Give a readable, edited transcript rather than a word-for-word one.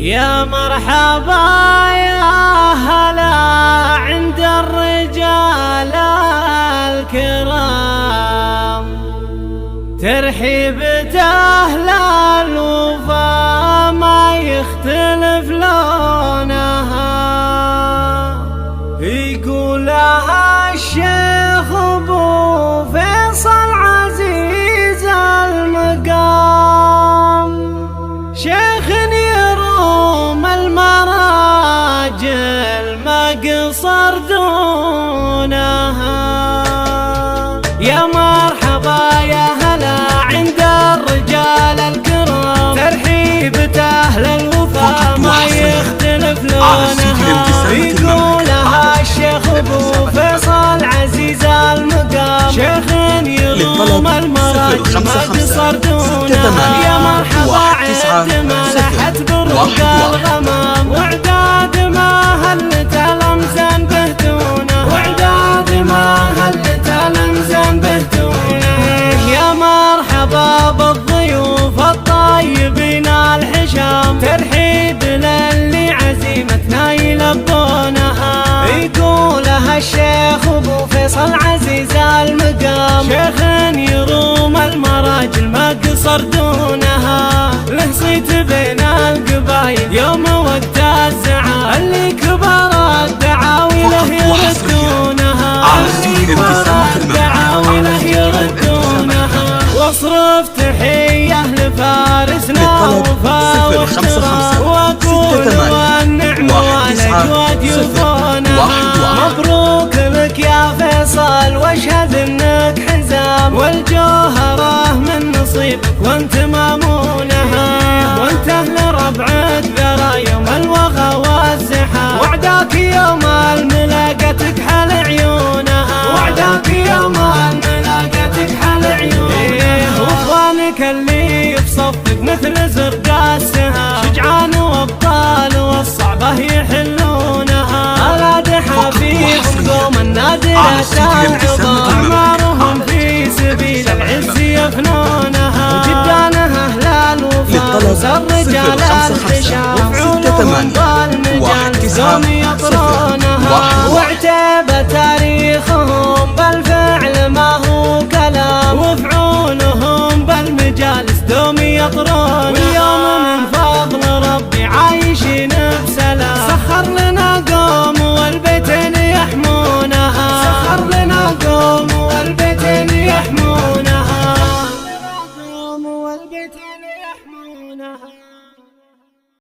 يا مرحبا يا هلا عند الرجال الكرام، ترحيبة أهل الوفا ما يختلف لونها. يقولها الشيخ أبو فيصل عزيز المقام، شيخ يروم المراجل ما قصر دونها. يا مرحبا يا هلا عند الرجال الكرام، ترحيبة أهل الوفا ما يختلف لونها. يقولها الشيخ أبو فيصل عزيز المقام، شيخ يروم المراجل ما قصر دونها. يا مرحبا عد ما لحت برق الغمام، وعداد ما هلت الأمزان بهتونه، وعداد ما هلت الأمزان بهتونه. يا مرحبا بالضيوف الطيبين الحشام، ترحيب للي عزيمتنا يلبونها. يقولها الشيخ أبو فيصل عزيز المقام، شيخ يروم المراجل ما قصر دونها. له صيت بين القبايل يوم وقت الزعل، اللي كبر الدعاوي له يردونها، اللي كبر الدعاوي له يردونها. واصرف تحية لفارسنا وفا واخترا، واقول والنعم والاجواد يوفونها. مبروك لك يا فيصل واشهد انك حزام، والجوهرة من نصيبك وانت مامونها. وانت اهل ربعة ذرى يوم الوغى والزحام، وعداك يوم الملاقتك حل عيونها، وعداك يوم الملاقتك حل عيونها. واخوانك اللي بصفك مثل زرق السهام، شجعان وابطال والصعبة يحلونها. اولاد حبيب قوم النادرة العظام، اعمارهم في سبيل العز يفنونها. جدانها اهل الوفا الرجال الحشام، وفعولهم بالمجال قوم يطرونها. وعتاب تاريخهم بالفعل ما هو كلام، وفعولهم بالمجالس دوم يطرونها.